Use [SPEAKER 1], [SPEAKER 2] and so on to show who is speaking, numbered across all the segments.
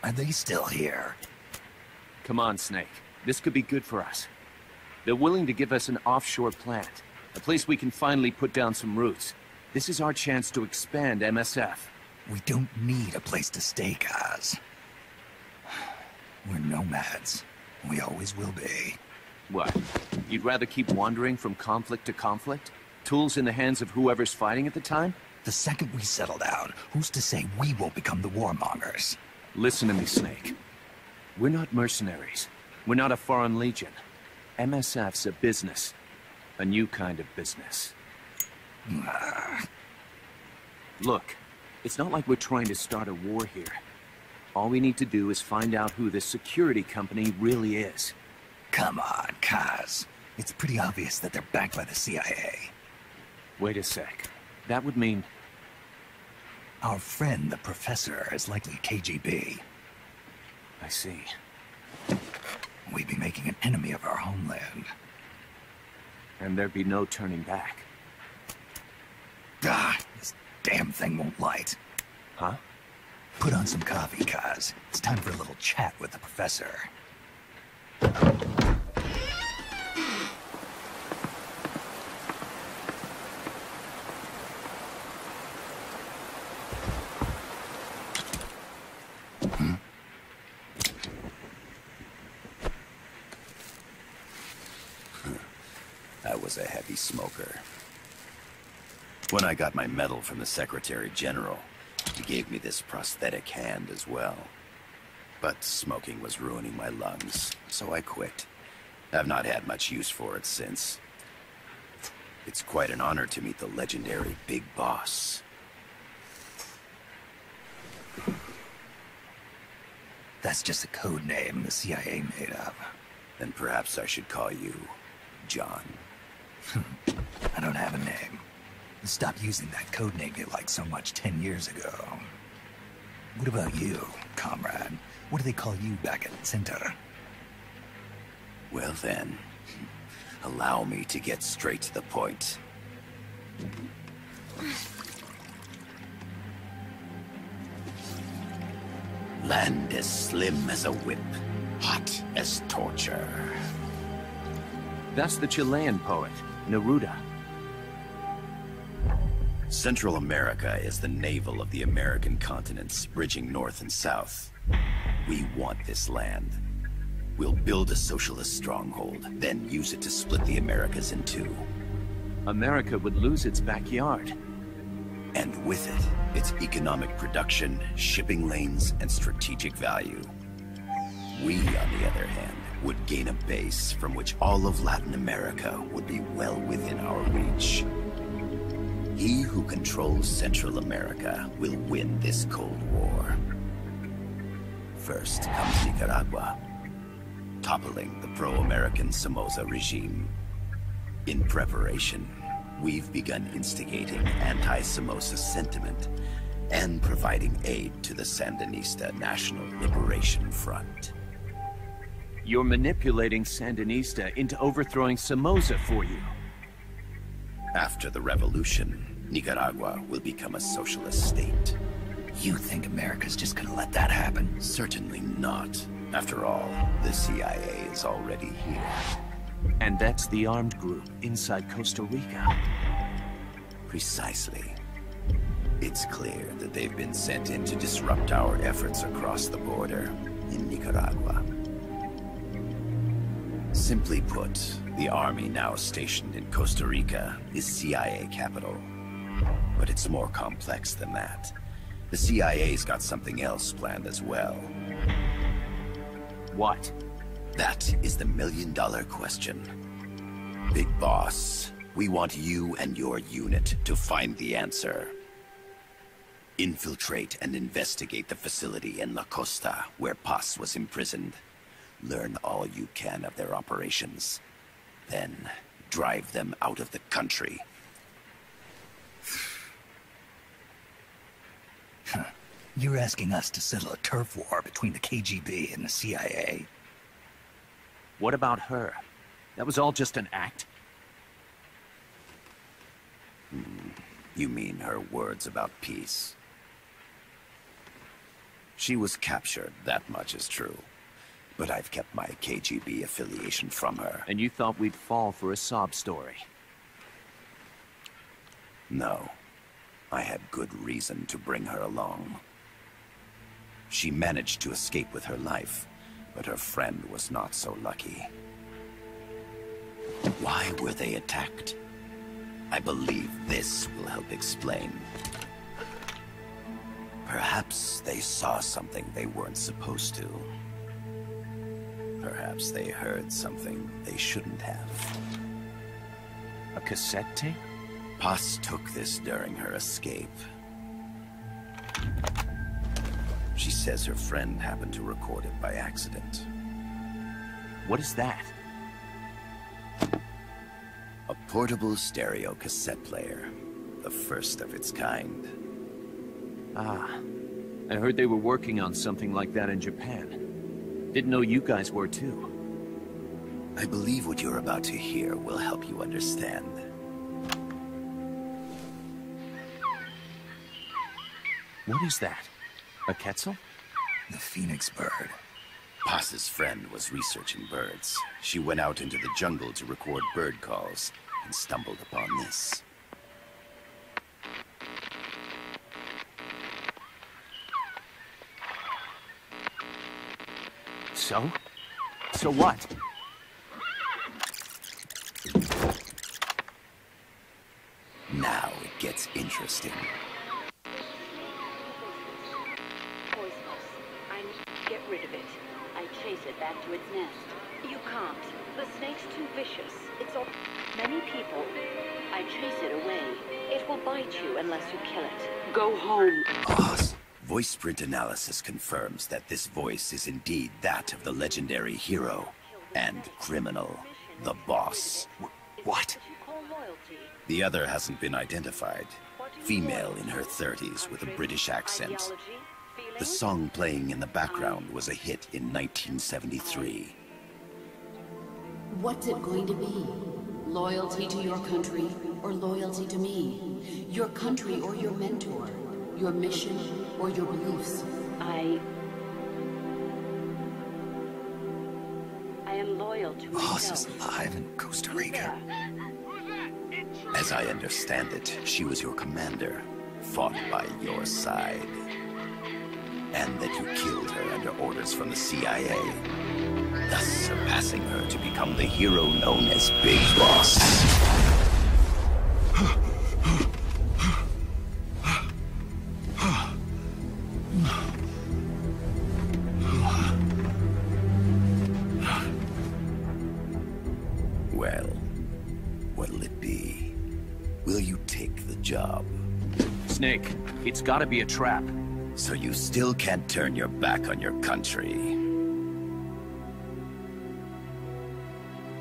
[SPEAKER 1] Are they still here?
[SPEAKER 2] Come on, Snake. This could be good for us. They're willing to give us an offshore plant. A place we can finally put down some roots. This is our chance to expand MSF.
[SPEAKER 1] We don't need a place to stay, Kaz. We're nomads. We always will be.
[SPEAKER 2] What? You'd rather keep wandering from conflict to conflict? Tools in the hands of whoever's fighting at the time?
[SPEAKER 1] The second we settle down, who's to say we won't become the warmongers?
[SPEAKER 2] Listen to me, Snake. We're not mercenaries. We're not a foreign legion. MSF's a business. A new kind of business. Look, it's not like we're trying to start a war here. All we need to do is find out who this security company really is.
[SPEAKER 1] Come on, Kaz. It's pretty obvious that they're backed by the CIA.
[SPEAKER 2] Wait a sec. That would mean...
[SPEAKER 1] Our friend, the professor, is likely KGB.
[SPEAKER 2] I see.
[SPEAKER 1] We'd be making an enemy of our homeland.
[SPEAKER 2] And there'd be no turning back.
[SPEAKER 1] This damn thing won't light.
[SPEAKER 2] Huh?
[SPEAKER 1] Put on some coffee, Kaz. It's time for a little chat with the professor.
[SPEAKER 3] I was a heavy smoker. When I got my medal from the Secretary General, he gave me this prosthetic hand as well. But smoking was ruining my lungs, so I quit. I've not had much use for it since. It's quite an honor to meet the legendary Big Boss.
[SPEAKER 1] That's just a code name the CIA made up.
[SPEAKER 3] Then perhaps I should call you John.
[SPEAKER 1] I don't have a name. You stopped using that code name you liked so much 10 years ago. What about you, comrade? What do they call you back at Center?
[SPEAKER 3] Well then, allow me to get straight to the point. Land as slim as a whip, hot as torture.
[SPEAKER 2] That's the Chilean poet, Neruda.
[SPEAKER 3] Central America is the navel of the American continents, bridging north and south. We want this land. We'll build a socialist stronghold, then use it to split the Americas in two.
[SPEAKER 2] America would lose its backyard.
[SPEAKER 3] And with it, its economic production, shipping lanes, and strategic value. We, on the other hand, would gain a base from which all of Latin America would be well within our reach. He who controls Central America will win this Cold War. First comes Nicaragua, toppling the pro-American Somoza regime. In preparation, we've begun instigating anti-Somoza sentiment and providing aid to the Sandinista National Liberation Front.
[SPEAKER 2] You're manipulating Sandinista into overthrowing Somoza for you.
[SPEAKER 3] After the revolution, Nicaragua will become a socialist state.
[SPEAKER 1] You think America's just gonna let that happen?
[SPEAKER 3] Certainly not. After all, the CIA is already here.
[SPEAKER 2] And that's the armed group inside Costa Rica.
[SPEAKER 3] Precisely. It's clear that they've been sent in to disrupt our efforts across the border in Nicaragua. Simply put, the army now stationed in Costa Rica is CIA capital. But it's more complex than that. The CIA's got something else planned as well.
[SPEAKER 2] What?
[SPEAKER 3] That is the million-dollar question. Big Boss, we want you and your unit to find the answer. Infiltrate and investigate the facility in La Costa, where Paz was imprisoned. Learn all you can of their operations. Then, drive them out of the country.
[SPEAKER 1] You're asking us to settle a turf war between the KGB and the CIA?
[SPEAKER 2] What about her? That was all just an act?
[SPEAKER 3] You mean her words about peace? She was captured, that much is true. But I've kept my KGB affiliation from her.
[SPEAKER 2] And you thought we'd fall for a sob story?
[SPEAKER 3] No. I had good reason to bring her along. She managed to escape with her life, but her friend was not so lucky. Why were they attacked? I believe this will help explain. Perhaps they saw something they weren't supposed to. Perhaps they heard something they shouldn't have.
[SPEAKER 2] A cassette tape?
[SPEAKER 3] Paz took this during her escape. She says her friend happened to record it by accident.
[SPEAKER 2] What is that?
[SPEAKER 3] A portable stereo cassette player. The first of its kind.
[SPEAKER 2] Ah. I heard they were working on something like that in Japan. Didn't know you guys were too.
[SPEAKER 3] I believe what you're about to hear will help you understand.
[SPEAKER 2] What is that? A Quetzal?
[SPEAKER 1] The phoenix bird.
[SPEAKER 3] Paz's friend was researching birds. She went out into the jungle to record bird calls and stumbled upon this.
[SPEAKER 2] So? So what?
[SPEAKER 3] Now it gets interesting.
[SPEAKER 4] Get rid of it. I chase it back to its nest. You can't. The snake's too vicious. It's all... Many people. I chase it away. It will bite you unless you kill it. Go home.
[SPEAKER 3] Paz. Voice print analysis confirms that this voice is indeed that of the legendary hero and criminal, the boss.
[SPEAKER 2] What?
[SPEAKER 3] The other hasn't been identified. Female in her 30s with a British accent. The song playing in the background was a hit in 1973.
[SPEAKER 5] What's it going to be? Loyalty to your country or loyalty to me? Your country or your mentor? Your mission or your beliefs?
[SPEAKER 4] I am loyal to
[SPEAKER 1] Boss
[SPEAKER 4] myself.
[SPEAKER 1] is alive in Costa Rica.
[SPEAKER 3] As I understand it, she was your commander, fought by your side. And that you killed her under orders from the CIA, thus surpassing her to become the hero known as Big Boss. Well, what'll it be? Will you take the job?
[SPEAKER 2] Snake, it's gotta be a trap.
[SPEAKER 3] So you still can't turn your back on your country?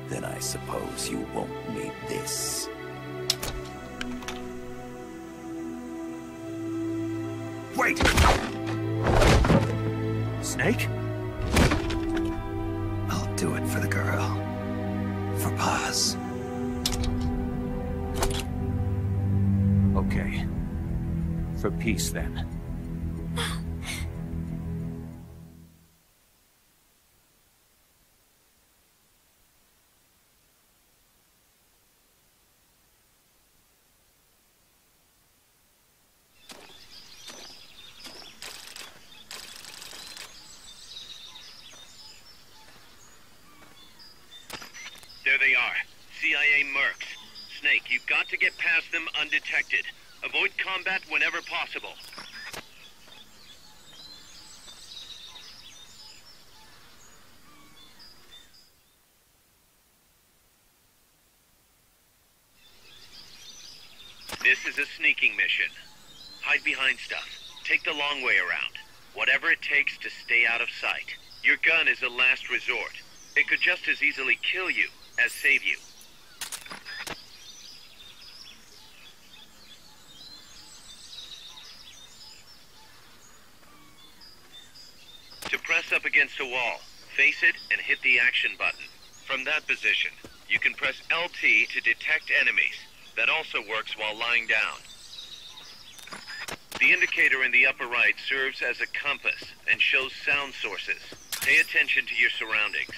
[SPEAKER 3] Then I suppose you won't need this.
[SPEAKER 1] Wait!
[SPEAKER 2] Snake?
[SPEAKER 1] I'll do it for the girl. For Paz.
[SPEAKER 2] Okay. For peace, then.
[SPEAKER 6] There they are. CIA mercs. Snake, you've got to get past them undetected. Avoid combat whenever possible. This is a sneaking mission. Hide behind stuff. Take the long way around. Whatever it takes to stay out of sight. Your gun is a last resort. It could just as easily kill you as save you. To press up against a wall, face it and hit the action button. From that position, you can press LT to detect enemies. That also works while lying down. The indicator in the upper right serves as a compass and shows sound sources. Pay attention to your surroundings.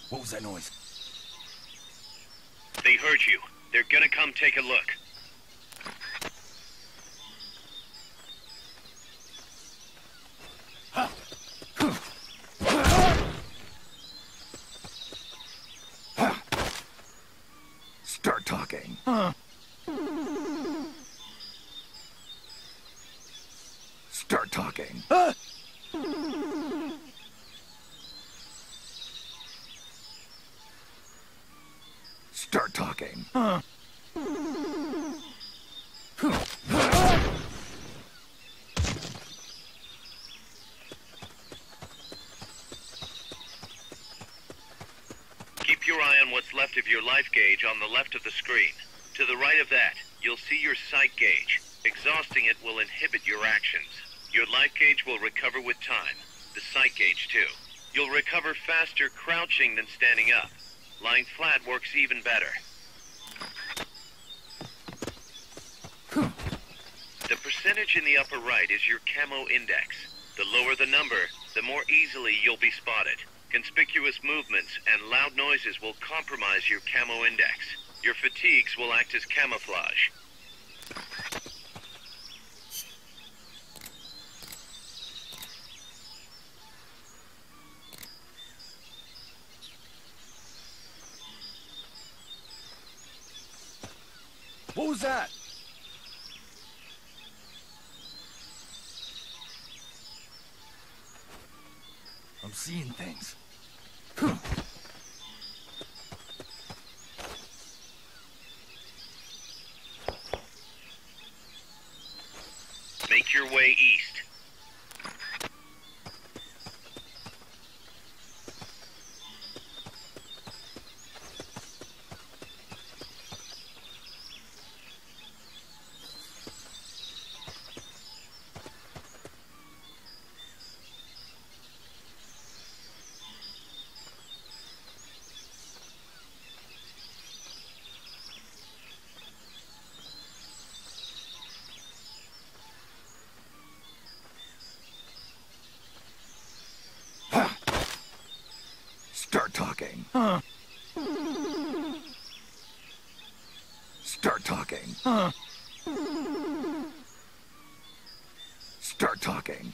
[SPEAKER 3] What was that noise?
[SPEAKER 6] They heard you. They're gonna come take a look.
[SPEAKER 1] Start talking. Start talking. Start talking.
[SPEAKER 6] Keep your eye on what's left of your life gauge on the left of the screen. To the right of that, you'll see your sight gauge. Exhausting it will inhibit your actions. Your life gauge will recover with time. The sight gauge, too. You'll recover faster crouching than standing up. Lying flat works even better. The percentage in the upper right is your camo index. The lower the number, the more easily you'll be spotted. Conspicuous movements and loud noises will compromise your camo index. Your fatigues will act as camouflage.
[SPEAKER 3] What was that?
[SPEAKER 1] I'm seeing things.
[SPEAKER 6] Make your way east.
[SPEAKER 1] Start talking. Start talking. Start talking.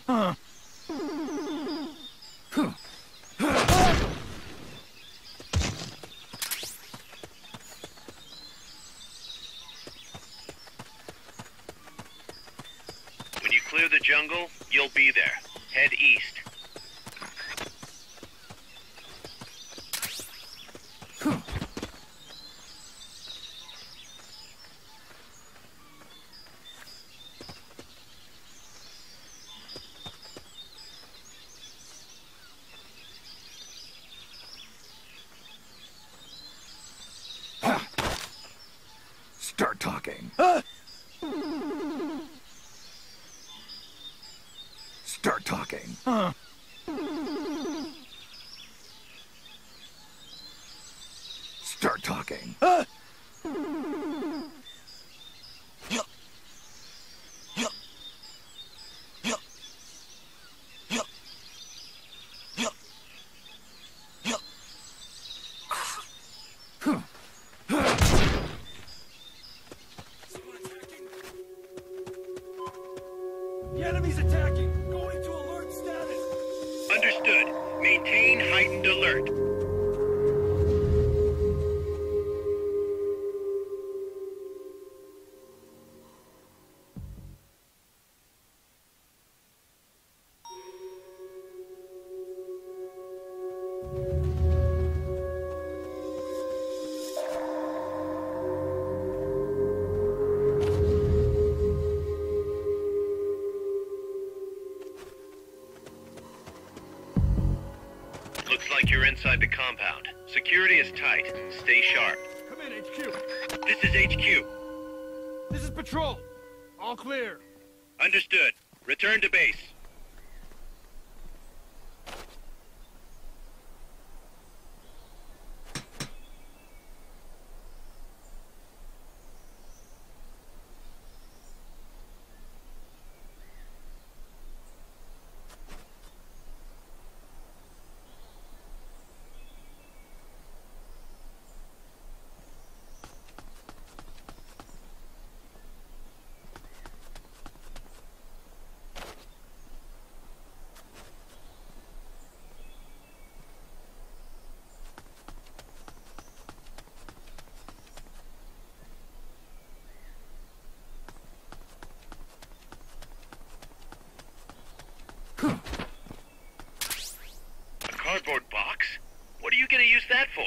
[SPEAKER 6] When you clear the jungle, you'll be there. Head east.
[SPEAKER 1] Start talking. Start talking. Start talking.
[SPEAKER 3] The enemy's attacking! Going to alert status!
[SPEAKER 6] Understood. Maintain heightened alert. Looks like you're inside the compound. Security is tight. Stay sharp.
[SPEAKER 7] Come in, HQ.
[SPEAKER 6] This is HQ.
[SPEAKER 7] This is Patrol. All clear.
[SPEAKER 6] Understood. Return to base. A cardboard box? What are you gonna use that for?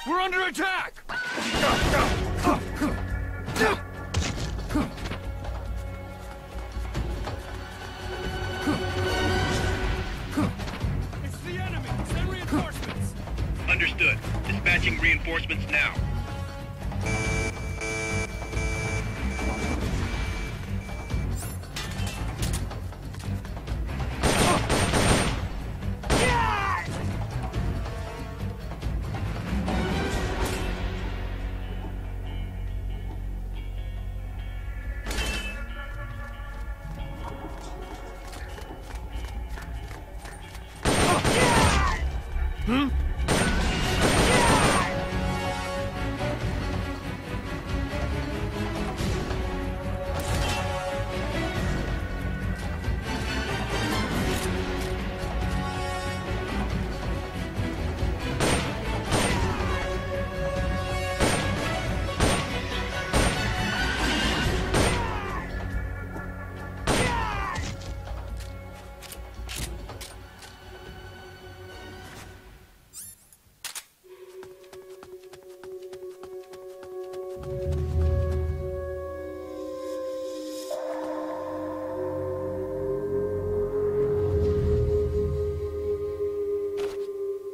[SPEAKER 7] We're under attack! It's the enemy! Send reinforcements!
[SPEAKER 6] Understood. Dispatching reinforcements now.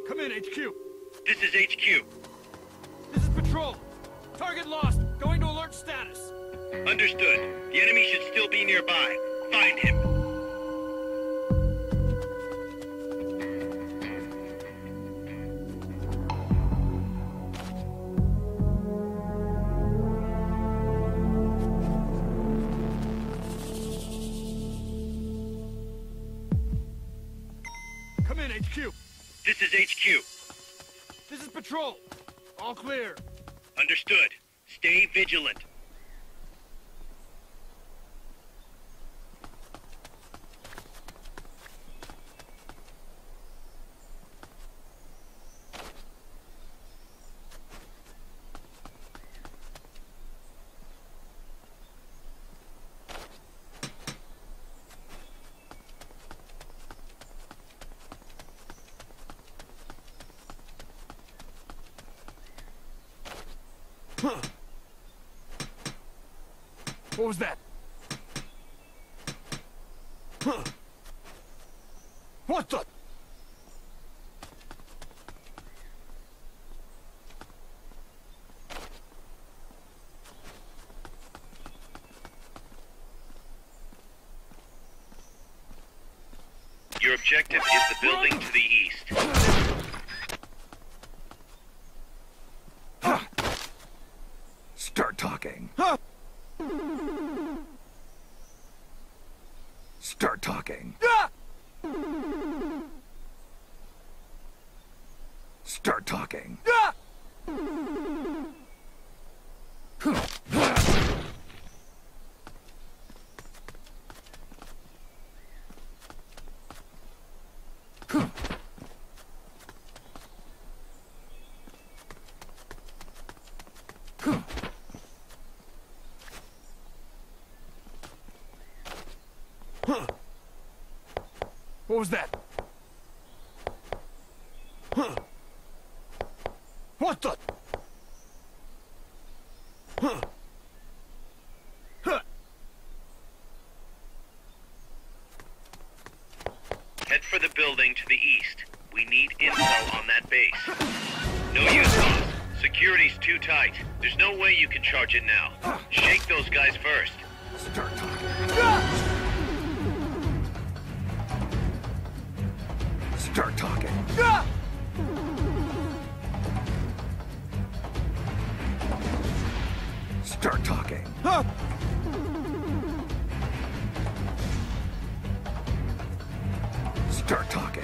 [SPEAKER 7] Come in, HQ.
[SPEAKER 6] This is HQ.
[SPEAKER 7] This is Patrol. Target lost. Going to alert status.
[SPEAKER 6] Understood. The enemy should still be nearby. Find him.
[SPEAKER 7] Come in, HQ.
[SPEAKER 6] This is HQ.
[SPEAKER 7] This is Patrol. All clear.
[SPEAKER 6] Understood. Stay vigilant.
[SPEAKER 7] Huh. What was that? Huh. What the?
[SPEAKER 6] Your objective is the building to the east.
[SPEAKER 1] Start talking. Start talking. Start talking.
[SPEAKER 7] What was that? Huh. What the? Huh. Huh.
[SPEAKER 6] Head for the building to the east. We need intel on that base. No use, boss. Security's too tight. There's no way you can charge it now. Shake those guys first.
[SPEAKER 7] Start talking. Start talking. Start talking. Start talking.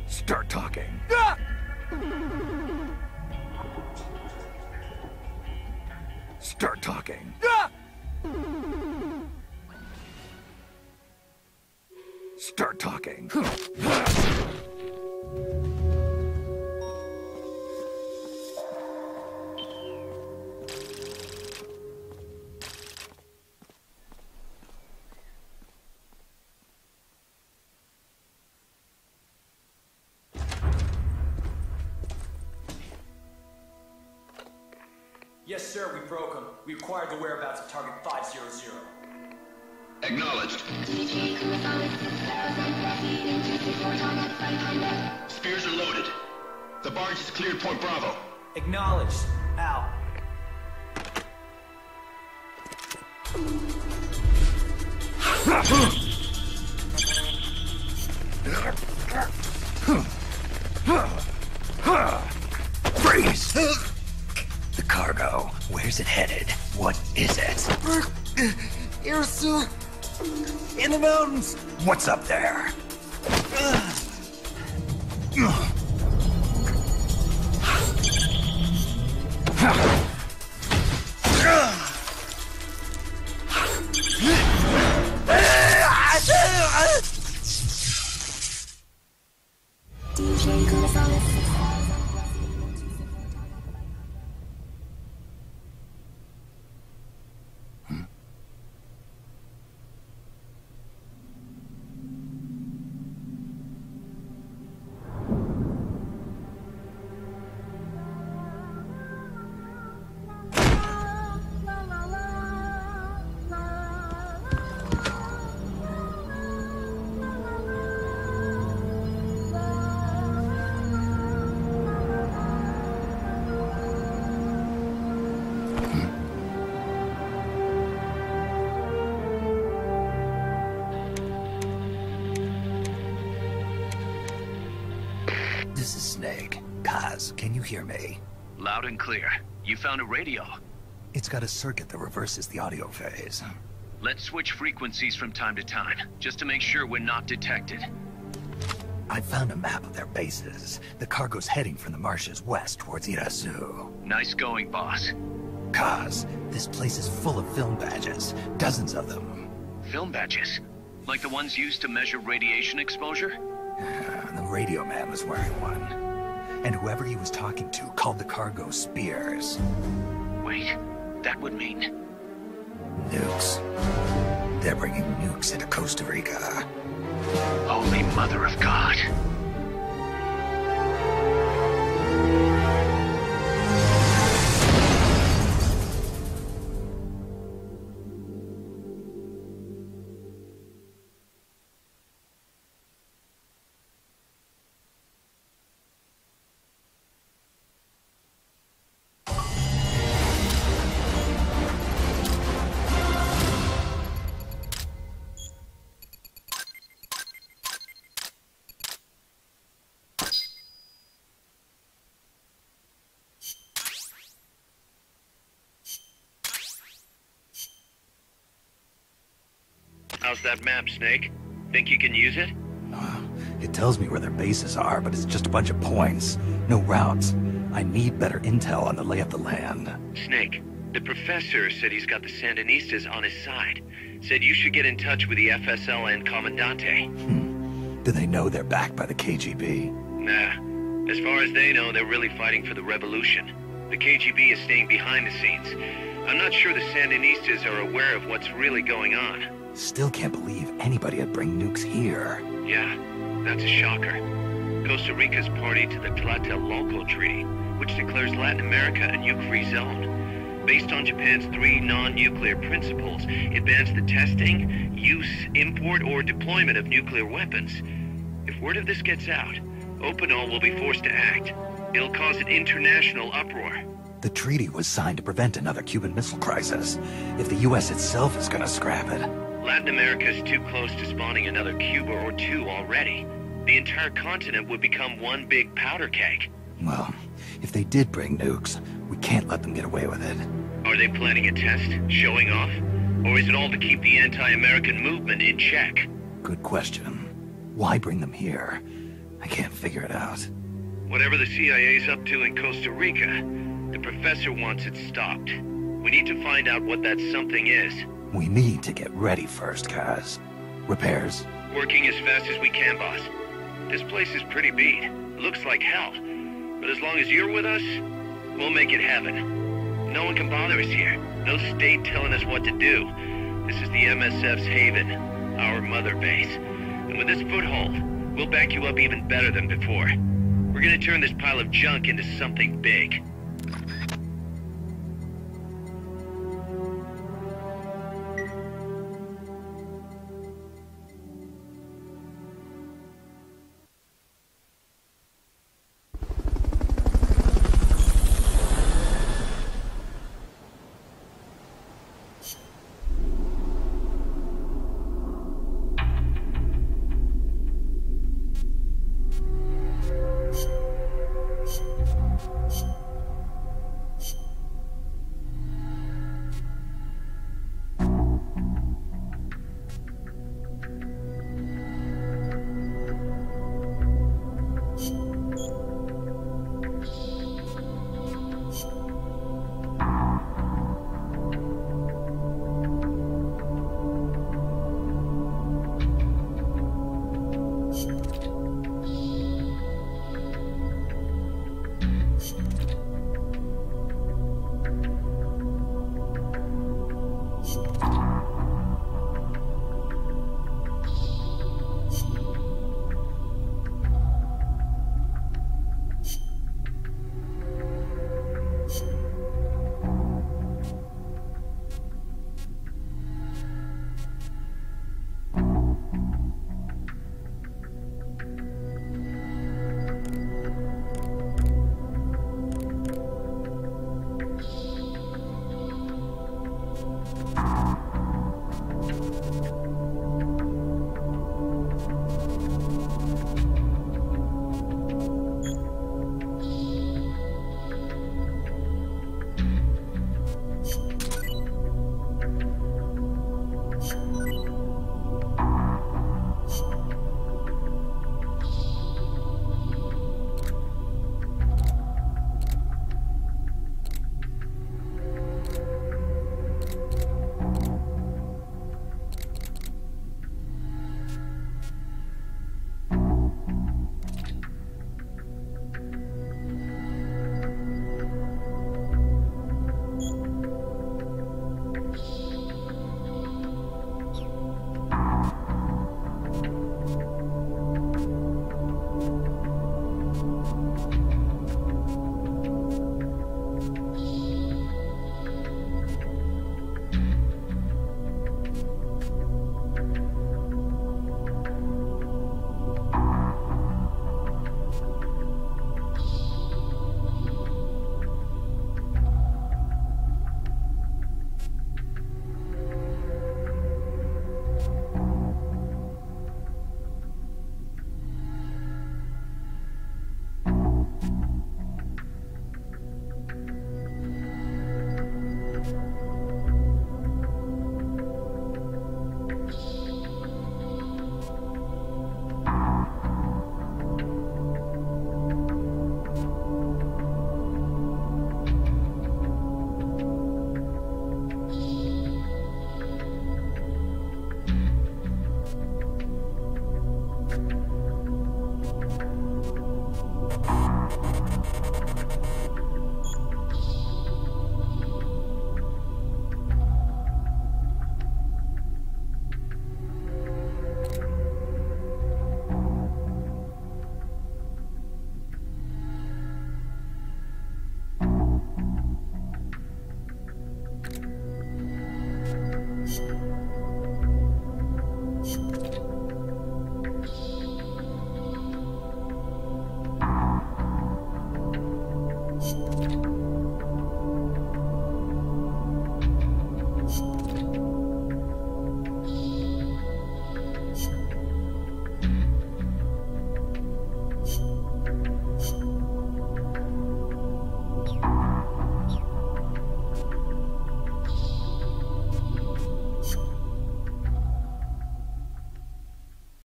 [SPEAKER 7] Start talking. Start talking. Start talking.
[SPEAKER 8] Yes, sir, we broke them. We acquired the whereabouts of target 500.
[SPEAKER 9] Acknowledged. Spears are loaded. The barge is cleared Point Bravo.
[SPEAKER 8] Acknowledged. Out.
[SPEAKER 1] Freeze! The cargo. Where's it headed? What is it?
[SPEAKER 10] Here, sir. In the mountains.
[SPEAKER 1] What's up there? This is Snake. Kaz, can you hear me?
[SPEAKER 2] Loud and clear. You found a radio.
[SPEAKER 1] It's got a circuit that reverses the audio phase.
[SPEAKER 2] Let's switch frequencies from time to time, just to make sure we're not detected.
[SPEAKER 1] I found a map of their bases. The cargo's heading from the marshes west towards Irasu.
[SPEAKER 2] Nice going, boss.
[SPEAKER 1] Kaz, this place is full of film badges. Dozens of them.
[SPEAKER 2] Film badges? Like the ones used to measure radiation exposure?
[SPEAKER 1] The radio man was wearing one. And whoever he was talking to called the cargo Spears.
[SPEAKER 2] Wait, that would mean...
[SPEAKER 1] Nukes. They're bringing nukes into Costa Rica.
[SPEAKER 2] Holy Mother of God.
[SPEAKER 6] How's that map, Snake? Think you can use it?
[SPEAKER 1] It tells me where their bases are, but it's just a bunch of points. No routes. I need better intel on the lay of the land.
[SPEAKER 6] Snake, the professor said he's got the Sandinistas on his side. Said you should get in touch with the FSL and Comandante.
[SPEAKER 1] Do they know they're backed by the KGB?
[SPEAKER 6] Nah. As far as they know, they're really fighting for the revolution. The KGB is staying behind the scenes. I'm not sure the Sandinistas are aware of what's really going on.
[SPEAKER 1] Still can't believe anybody would bring nukes here.
[SPEAKER 6] Yeah, that's a shocker. Costa Rica's party to the Tlatelolco Treaty, which declares Latin America a nuke-free zone. Based on Japan's 3 non-nuclear principles, it bans the testing, use, import, or deployment of nuclear weapons. If word of this gets out, Opinol will be forced to act. It'll cause an international uproar.
[SPEAKER 1] The treaty was signed to prevent another Cuban Missile Crisis. If the U.S. itself is gonna scrap it...
[SPEAKER 6] Latin America is too close to spawning another Cuba or two already. The entire continent would become one big powder keg.
[SPEAKER 1] Well, if they did bring nukes, we can't let them get away with it.
[SPEAKER 6] Are they planning a test? Showing off? Or is it all to keep the anti-American movement in check?
[SPEAKER 1] Good question. Why bring them here? I can't figure it out.
[SPEAKER 6] Whatever the CIA's up to in Costa Rica, the professor wants it stopped. We need to find out what that something is.
[SPEAKER 1] We need to get ready first, Kaz. Repairs?
[SPEAKER 6] Working as fast as we can, boss. This place is pretty beat. Looks like hell. But as long as you're with us, we'll make it heaven. No one can bother us here. No state telling us what to do. This is the MSF's haven, our mother base. And with this foothold, we'll back you up even better than before. We're gonna turn this pile of junk into something big.